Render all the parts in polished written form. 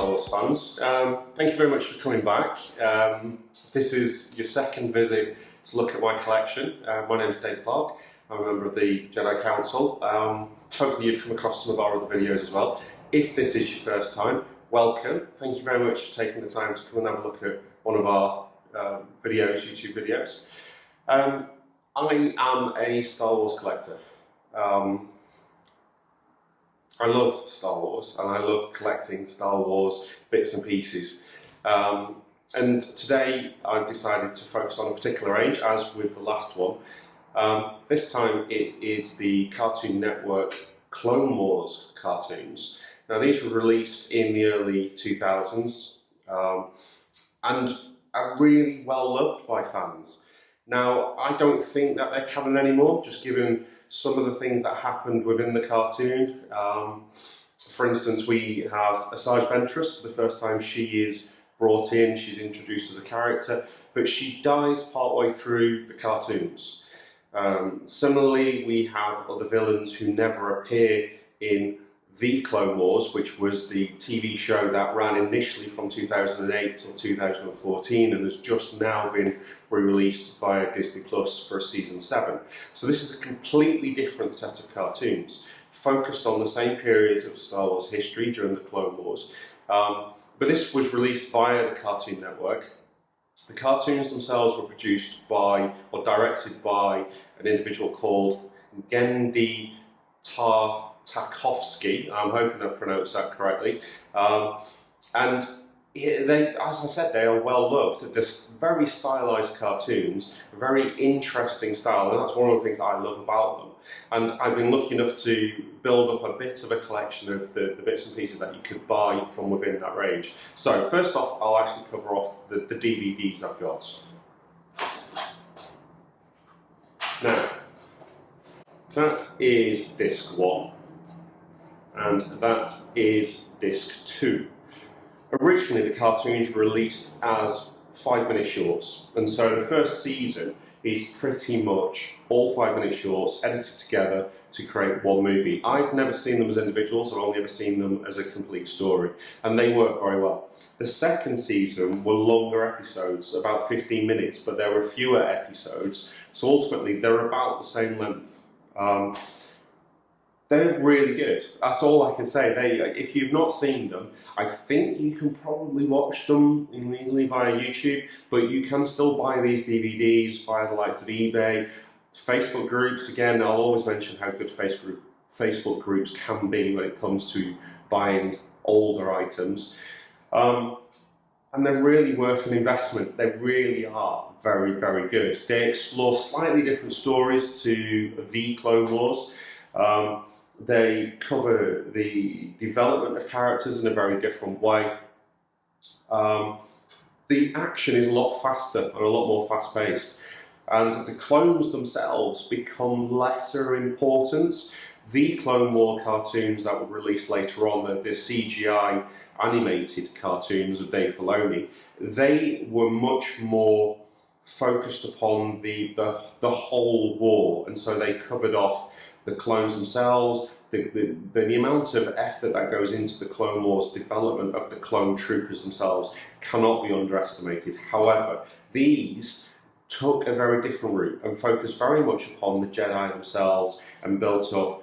Star Wars fans. Thank you very much for coming back. This is your second visit to look at my collection. My name is Dave Clark. I'm a member of the Jedi Council. Hopefully you've come across some of our other videos as well. If this is your first time, welcome. Thank you very much for taking the time to come and have a look at one of our YouTube videos. I am a Star Wars collector. I love Star Wars and I love collecting Star Wars bits and pieces. And today I've decided to focus on a particular range, as with the last one. This time it is the Cartoon Network Clone Wars cartoons. Now these were released in the early 2000s and are really well loved by fans. Now I don't think that they're canon anymore, just given some of the things that happened within the cartoon. For instance, we have Asajj Ventress. For the first time she is brought in, she's introduced as a character, but she dies partway through the cartoons. Similarly, we have other villains who never appear in The Clone Wars, which was the TV show that ran initially from 2008 till 2014 and has just now been re-released via Disney Plus for season 7. So this is a completely different set of cartoons, focused on the same period of Star Wars history during the Clone Wars. But this was released via the Cartoon Network. The cartoons themselves were produced by, or directed by, an individual called Genndy Tartakovsky. I'm hoping I've pronounced that correctly. And they, as I said, they are well loved. They're very stylized cartoons, very interesting style, and that's one of the things I love about them. And I've been lucky enough to build up a bit of a collection of the bits and pieces that you could buy from within that range. So first off, I'll actually cover off the DVDs I've got. Now, that is disc 1, and that is disc 2. Originally, the cartoons were released as 5-minute shorts, and so the first season is pretty much all 5-minute shorts edited together to create one movie. I've never seen them as individuals, I've only ever seen them as a complete story, and they work very well. The second season were longer episodes, about 15 minutes, but there were fewer episodes, so ultimately they're about the same length. They're really good. That's all I can say. If you've not seen them, I think you can probably watch them illegally via YouTube, but you can still buy these DVDs via the likes of eBay, Facebook groups. Again, I'll always mention how good Facebook groups can be when it comes to buying older items. And they're really worth an investment. They really are very, very good. They explore slightly different stories to The Clone Wars. They cover the development of characters in a very different way. The action is a lot faster and a lot more fast-paced, and the clones themselves become lesser importance. The Clone War cartoons that were released later on, the CGI animated cartoons of Dave Filoni, they were much more focused upon the whole war, and so they covered off the clones themselves, the amount of effort that goes into the Clone Wars development of the clone troopers themselves cannot be underestimated. However, these took a very different route and focused very much upon the Jedi themselves and built up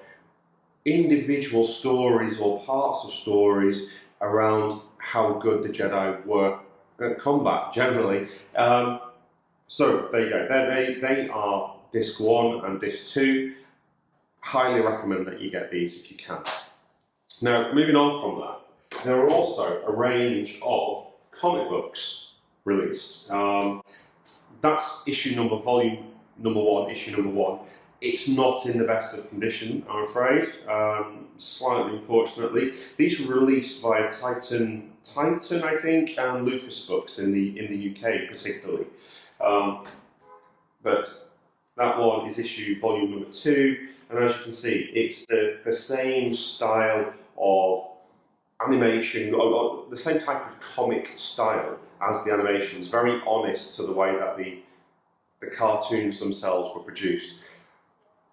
individual stories or parts of stories around how good the Jedi were at combat generally. So there you go, they are disc 1 and disc 2. Highly recommend that you get these if you can. Now, moving on from that, there are also a range of comic books released. That's volume number 1, issue number 1. It's not in the best of condition, I'm afraid, slightly unfortunately. These were released via Titan, I think, and Lucas Books in the UK particularly. But that one is volume number 2, and as you can see, it's the same style of animation, or the same type of comic style as the animations, very honest to the way that the cartoons themselves were produced.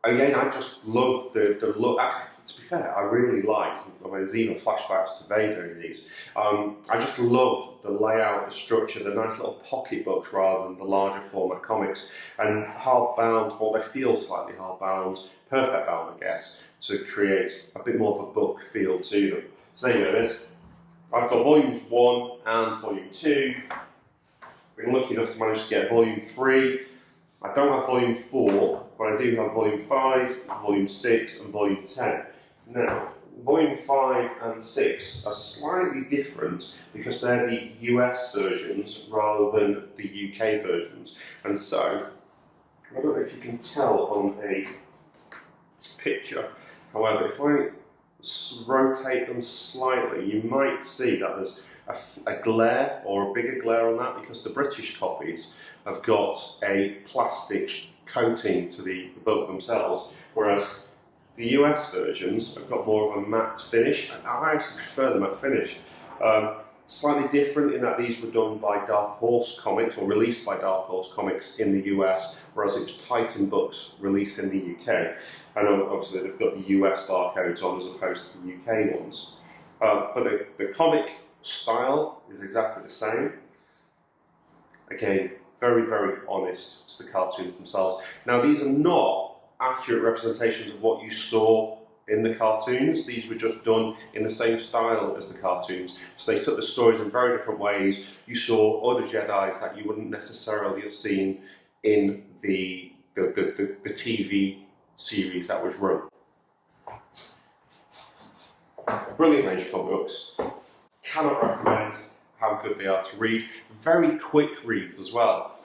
Again, I just love the look. To be fair, I really like, I mean, there's even flashbacks to Vader in these. I just love the layout, the structure, the nice little pocket books rather than the larger format comics. And hardbound, well, they feel slightly hardbound, perfect bound, I guess, to create a bit more of a book feel to them. So there you go, I've got volumes 1 and volume 2. Been lucky enough to manage to get volume 3. I don't have volume 4, but I do have volume 5, volume 6 and volume 10. Now, volume 5 and 6 are slightly different because they're the US versions rather than the UK versions. And so, I don't know if you can tell on a picture, however, if I rotate them slightly, you might see that there's a glare or a bigger glare on that because the British copies have got a plastic coating to the book themselves, whereas the US versions have got more of a matte finish. I actually prefer the matte finish. Slightly different in that these were done by Dark Horse Comics, or released by Dark Horse Comics in the US, whereas it's Titan Books released in the UK. And obviously they've got the US barcodes on as opposed to the UK ones. But the comic style is exactly the same. Again, very, very honest to the cartoons themselves. Now, these are not accurate representations of what you saw in the cartoons. These were just done in the same style as the cartoons. So they took the stories in very different ways. You saw other Jedis that you wouldn't necessarily have seen in the TV series that was run. Brilliant range of comic books. Cannot recommend how good they are to read. Very quick reads as well.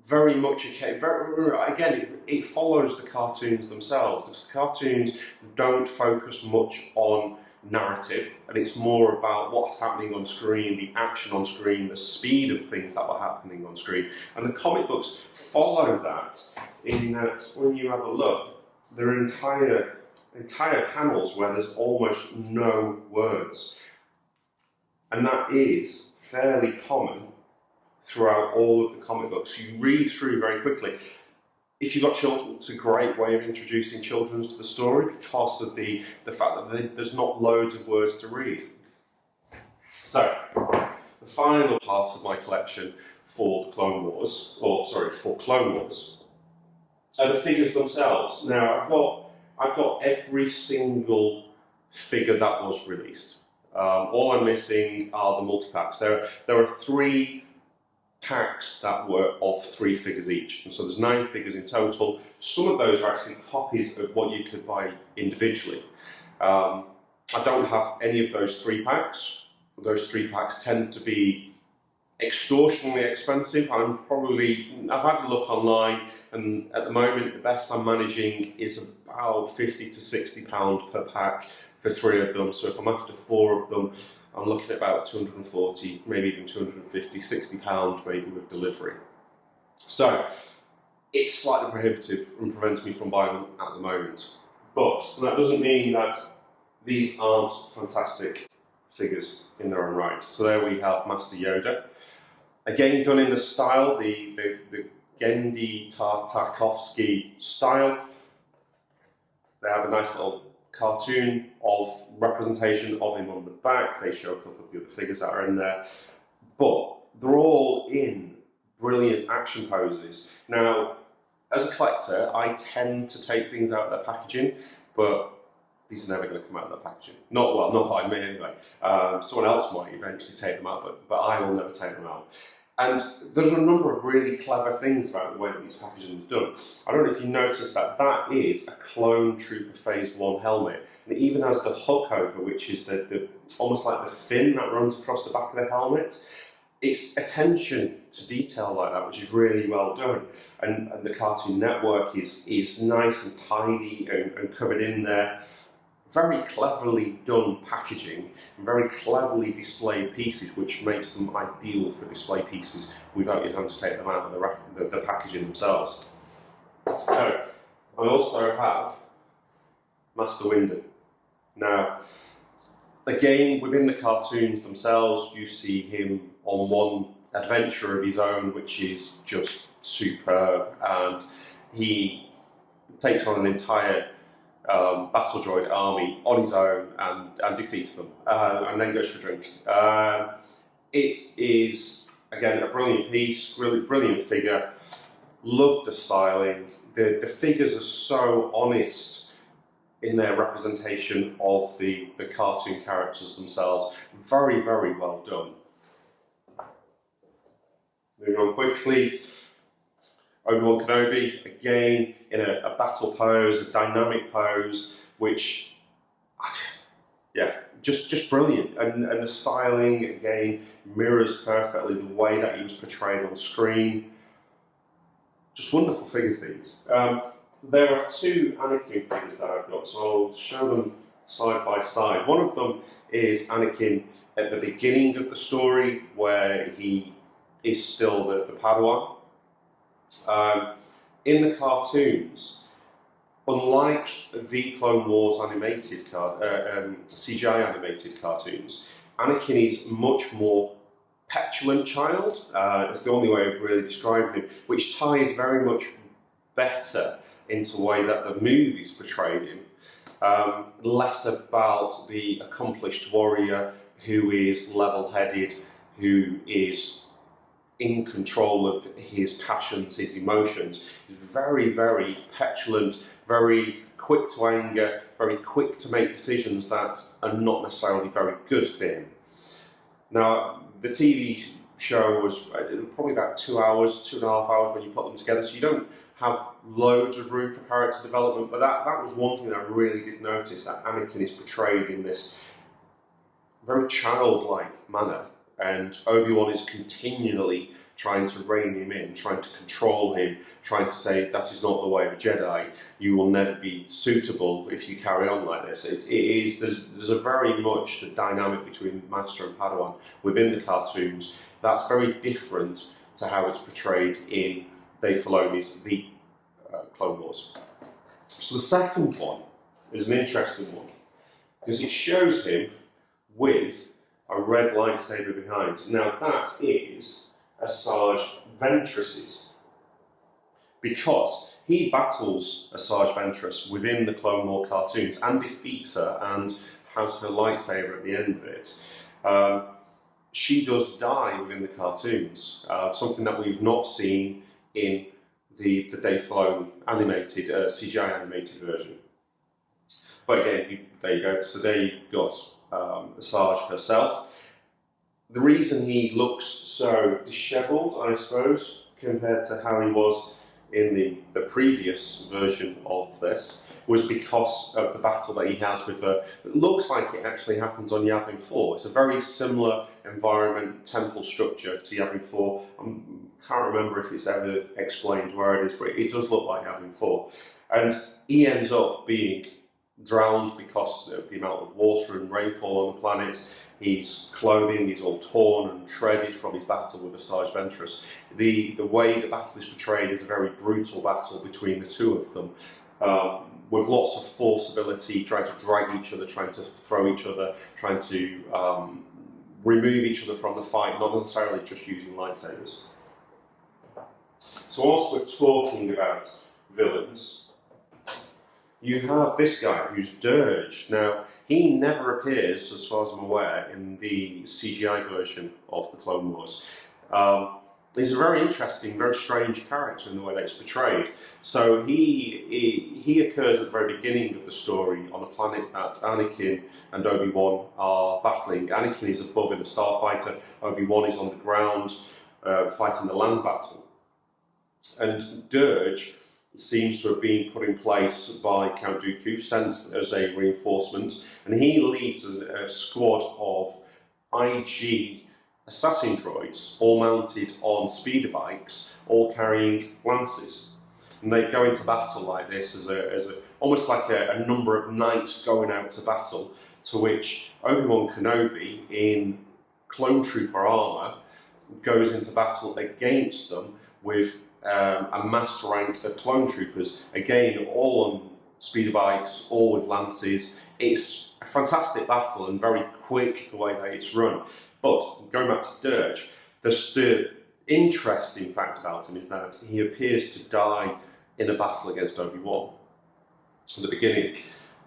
Very much, again, it follows the cartoons themselves. The cartoons don't focus much on narrative, and it's more about what's happening on screen, the action on screen, the speed of things that were happening on screen. And the comic books follow that, in that when you have a look, there are entire panels where there's almost no words. And that is fairly common throughout all of the comic books. You read through very quickly. If you've got children, it's a great way of introducing children to the story because of the fact that there's not loads of words to read. So, the final part of my collection for Clone Wars, for Clone Wars, are the figures themselves. Now, I've got every single figure that was released. All I'm missing are the multi-packs. There are 3 packs that were of 3 figures each, and so there's 9 figures in total. Some of those are actually copies of what you could buy individually. I don't have any of those 3 packs. Those 3 packs tend to be extortionately expensive. I've had a look online, and at the moment the best I'm managing is about £50 to £60 per pack for 3 of them. So if I'm after 4 of them, I'm looking at about 240, maybe even 250, £60 maybe with delivery. So it's slightly prohibitive and prevents me from buying them at the moment. But that doesn't mean that these aren't fantastic figures in their own right. So there we have Master Yoda. Again, done in the style, the Genndy Tartakovsky style. They have a nice little cartoon of representation of him on the back. They show a couple of the other figures that are in there. But they're all in brilliant action poses. Now, as a collector, I tend to take things out of their packaging, but these are never going to come out of their packaging. Not by me anyway. Someone else might eventually take them out, but I will never take them out. And there's a number of really clever things about the way that these packaging is done. I don't know if you noticed that is a Clone Trooper Phase 1 helmet. And it even has the hook over, which is almost like the fin that runs across the back of the helmet. It's attention to detail like that, which is really well done. And the Cartoon Network is nice and tidy and covered in there. Very cleverly done packaging, and very cleverly displayed pieces, which makes them ideal for display pieces without you having to take them out of the packaging themselves. So, I also have Master Windu. Now, again, within the cartoons themselves, you see him on one adventure of his own, which is just superb, and he takes on an entire battle droid army on his own and defeats them, and then goes for a drink. It is, again, a brilliant piece, really brilliant figure. Love the styling. The figures are so honest in their representation of the cartoon characters themselves. Very, very well done. Moving on quickly, Obi-Wan Kenobi, again, in a battle pose, a dynamic pose, which, yeah, just brilliant. And the styling, again, mirrors perfectly the way that he was portrayed on screen. Just wonderful figures, these. There are two Anakin figures that I've got, so I'll show them side by side. One of them is Anakin at the beginning of the story, where he is still the Padawan. In the cartoons, unlike the Clone Wars animated CGI animated cartoons, Anakin is much more petulant child. It's the only way of really describing him, which ties very much better into the way that the movies portrayed him. Less about the accomplished warrior who is level-headed, who is in control of his passions, his emotions. He's very, very petulant, very quick to anger, very quick to make decisions that are not necessarily very good for him. Now, the TV show was probably about 2 hours, 2.5 hours when you put them together, so you don't have loads of room for character development, but that was one thing that I really did notice, that Anakin is portrayed in this very childlike manner, and Obi-Wan is continually trying to rein him in, trying to control him, trying to say, that is not the way of a Jedi, you will never be suitable if you carry on like this. There's a very much the dynamic between Master and Padawan within the cartoons that's very different to how it's portrayed in Dave Filoni's The Clone Wars. So the second one is an interesting one, because it shows him with a red lightsaber behind. Now that is Asajj Ventress's, because he battles Asajj Ventress within the Clone War cartoons and defeats her and has her lightsaber at the end of it. She does die within the cartoons, something that we've not seen in the Dave Filoni animated, CGI animated version. But again, there you go. So there you've got Asajj herself. The reason he looks so dishevelled, I suppose, compared to how he was in the previous version of this, was because of the battle that he has with her. It looks like it actually happens on Yavin 4. It's a very similar environment, temple structure to Yavin 4. I can't remember if it's ever explained where it is, but it does look like Yavin 4. And he ends up being drowned because of the amount of water and rainfall on the planet. His clothing is all torn and shredded from his battle with Asajj Ventress. The way the battle is portrayed is a very brutal battle between the two of them, with lots of forceability, trying to drag each other, trying to throw each other, trying to remove each other from the fight, not necessarily just using lightsabers. So whilst we're talking about villains, you have this guy who's Dirge. Now, he never appears, as far as I'm aware, in the CGI version of the Clone Wars. He's a very interesting, very strange character in the way that it's portrayed. So he occurs at the very beginning of the story on a planet that Anakin and Obi-Wan are battling. Anakin is above in a starfighter, Obi-Wan is on the ground fighting the land battle. And Dirge seems to have been put in place by Count Dooku, sent as a reinforcement, and he leads a squad of IG assassin droids, all mounted on speeder bikes, all carrying lances. And they go into battle like this as almost like a number of knights going out to battle, to which Obi-Wan Kenobi, in clone trooper armour, goes into battle against them with a mass rank of clone troopers, again all on speeder bikes, all with lances. It's a fantastic battle and very quick the way that it's run. But going back to Dirge, the interesting fact about him is that he appears to die in a battle against Obi-Wan. at the beginning.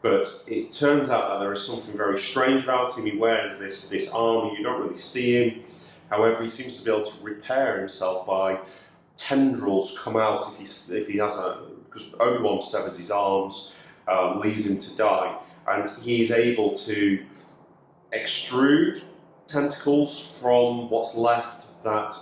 But it turns out that there is something very strange about him. He wears this armour, you don't really see him. However, he seems to be able to repair himself by tendrils come out if he has because Obi-Wan severs his arms, leaves him to die, and he is able to extrude tentacles from what's left that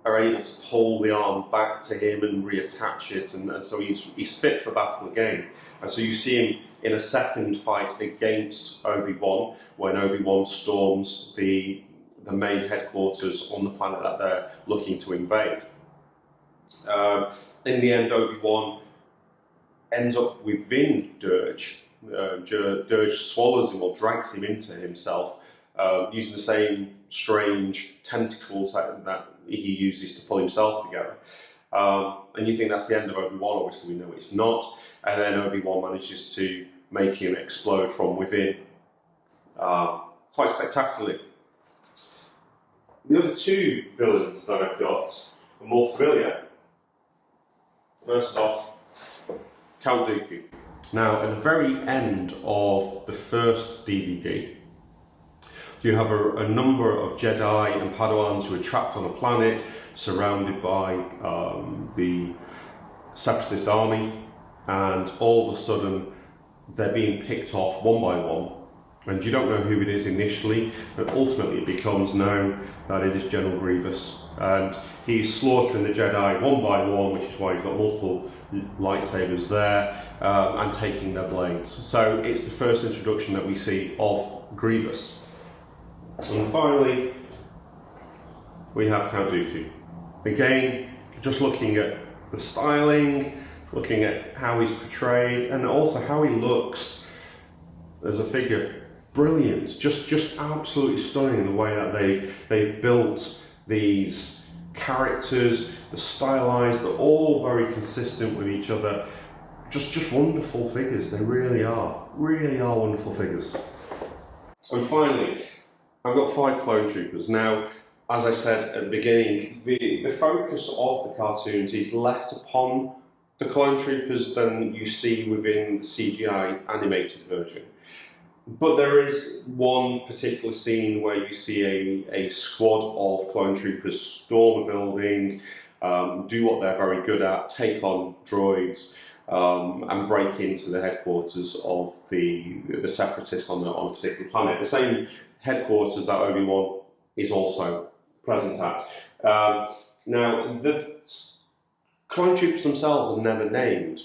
are able to pull the arm back to him and reattach it, and so he's fit for battle again. And so you see him in a second fight against Obi-Wan, when Obi-Wan storms the main headquarters on the planet that they're looking to invade. In the end, Obi-Wan ends up within Dirge. Dirge swallows him or drags him into himself, using the same strange tentacles that he uses to pull himself together. And you think that's the end of Obi-Wan. Obviously we know it's not, and then Obi-Wan manages to make him explode from within, quite spectacularly. The other two villains that I've got are more familiar. First off, Count Dooku. Now, at the very end of the first DVD, you have a number of Jedi and Padawans who are trapped on a planet, surrounded by the Separatist army, and all of a sudden they're being picked off one by one, and you don't know who it is initially, but ultimately it becomes known that it is General Grievous, and he's slaughtering the Jedi one by one, which is why he's got multiple lightsabers there, and taking their blades. So it's the first introduction that we see of Grievous. And finally, we have Count Dooku. Again, just looking at the styling, looking at how he's portrayed, and also how he looks as a figure. Brilliant, just absolutely stunning the way that they've built these characters, the stylized, they're all very consistent with each other. Just wonderful figures, they really are wonderful figures. And finally, I've got 5 clone troopers. Now, as I said at the beginning, the focus of the cartoons is less upon the clone troopers than you see within the CGI animated version. But there is one particular scene where you see a squad of clone troopers storm a building, do what they're very good at, take on droids, and break into the headquarters of the Separatists on a particular planet. The same headquarters that Obi-Wan is also present at. Now, the clone troopers themselves are never named.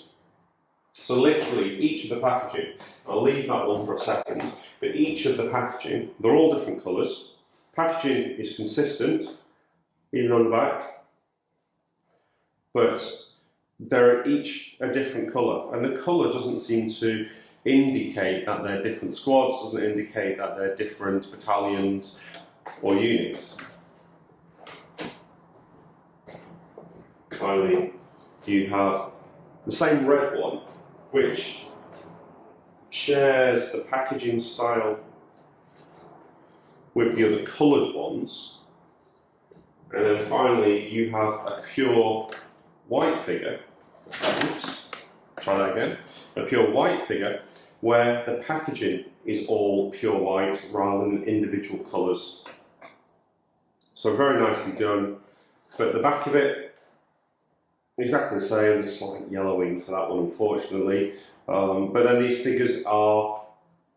So literally, each of the packaging, I'll leave that one for a second, but each of the packaging, they're all different colours. Packaging is consistent, even on the back, but they're each a different colour, and the colour doesn't seem to indicate that they're different squads, doesn't indicate that they're different battalions or units. Finally, you have the same red one, which shares the packaging style with the other coloured ones. And then finally, you have a pure white figure. Oops, try that again. A pure white figure where the packaging is all pure white rather than individual colours. So very nicely done. But the back of it, exactly the same, slight yellowing to that one, unfortunately. But then these figures are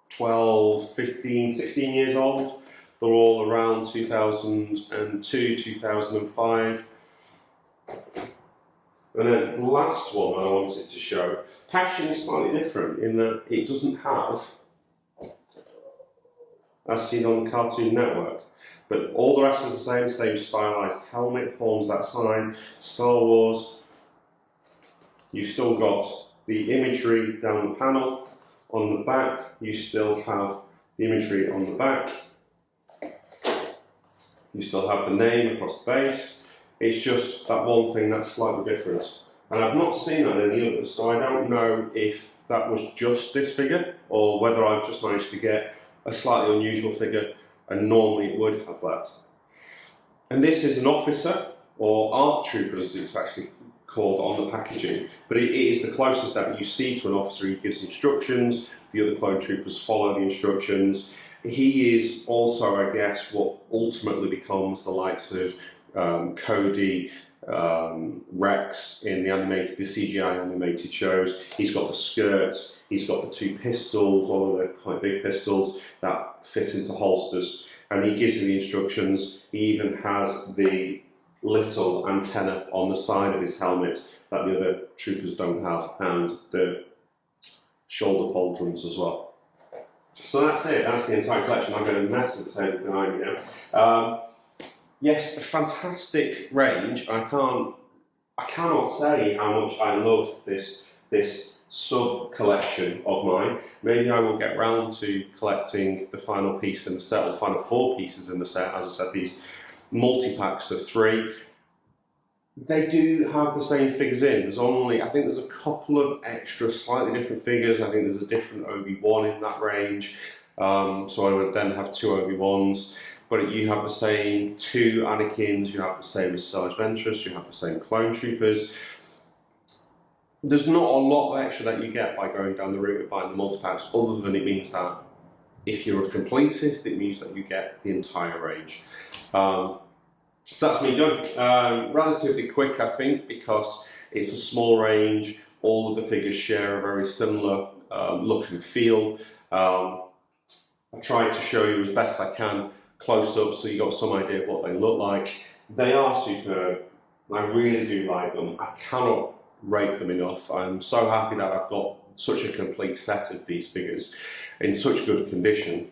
12, 15, 16 years old. They're all around 2002, 2005. And then the last one I wanted to show, packaging is slightly different in that it doesn't have, as seen on the Cartoon Network, but all the rest is the same stylized helmet, forms that sign, Star Wars. You've still got the imagery down the panel. On the back, you still have the imagery on the back. You still have the name across the base. It's just that one thing that's slightly different. And I've not seen that in the others, so I don't know if that was just this figure or whether I've just managed to get a slightly unusual figure, and normally it would have that. And this is an officer, or ARC trooper as it's actually called on the packaging, but it is the closest that you see to an officer. He gives instructions, the other clone troopers follow the instructions. He is also, I guess, what ultimately becomes the likes of Cody, Rex in the CGI animated shows. He's got the skirt, he's got the two pistols, one of the quite big pistols that fit into holsters, and he gives you the instructions. He even has the little antenna on the side of his helmet that the other troopers don't have, and the shoulder pauldrons as well. So that's it, that's the entire collection. I've got a massive table behind me now. Yes, a fantastic range. I cannot say how much I love this sub collection of mine. Maybe I will get round to collecting the final piece in the set, or the final 4 pieces in the set. As I said, these multi-packs of 3. They do have the same figures in. There's only, I think there's a couple of extra slightly different figures. I think there's a different Obi-Wan in that range. So I would then have 2 Obi-Wans. But you have the same 2 Anakins, you have the same Sarge Ventress, you have the same clone troopers. There's not a lot extra that you get by going down the route of buying the multi-packs, other than it means that if you're a completist, it means that you get the entire range. So that's me done. Relatively quick, I think, because it's a small range. All of the figures share a very similar look and feel. I've tried to show you as best I can close up so you got some idea of what they look like. They are superb. I really do like them. I cannot rate them enough. I'm so happy that I've got such a complete set of these figures in such good condition.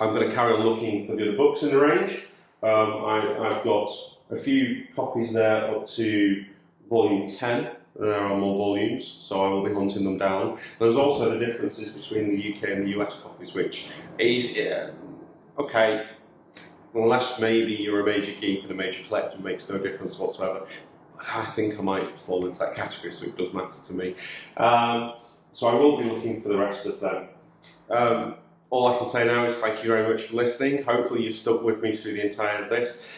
I'm going to carry on looking for the other books in the range. I've got a few copies there up to volume 10. There are more volumes, so I will be hunting them down. There's also the differences between the UK and the US copies, which is, okay, unless maybe you're a major geek and a major collector, it makes no difference whatsoever. I think I might fall into that category, so it does matter to me. So I will be looking for the rest of them. All I can say now is thank you very much for listening. Hopefully you've stuck with me through the entire list.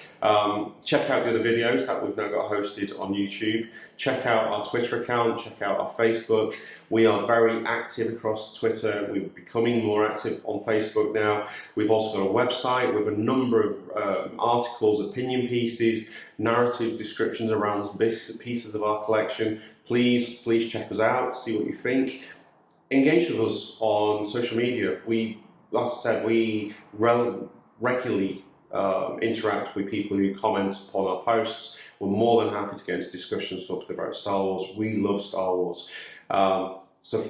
Check out the other videos that we've now got hosted on YouTube. Check out our Twitter account, check out our Facebook. We are very active across Twitter. We're becoming more active on Facebook now. We've also got a website with a number of articles, opinion pieces, narrative descriptions around pieces of our collection. Please check us out, see what you think. Engage with us on social media. Like I said, we regularly interact with people who comment upon our posts. We're more than happy to get into discussions talking about Star Wars. We love Star Wars. So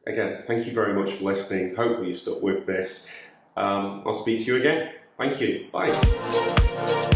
again, thank you very much for listening. Hopefully you stuck with this. I'll speak to you again. Thank you. Bye.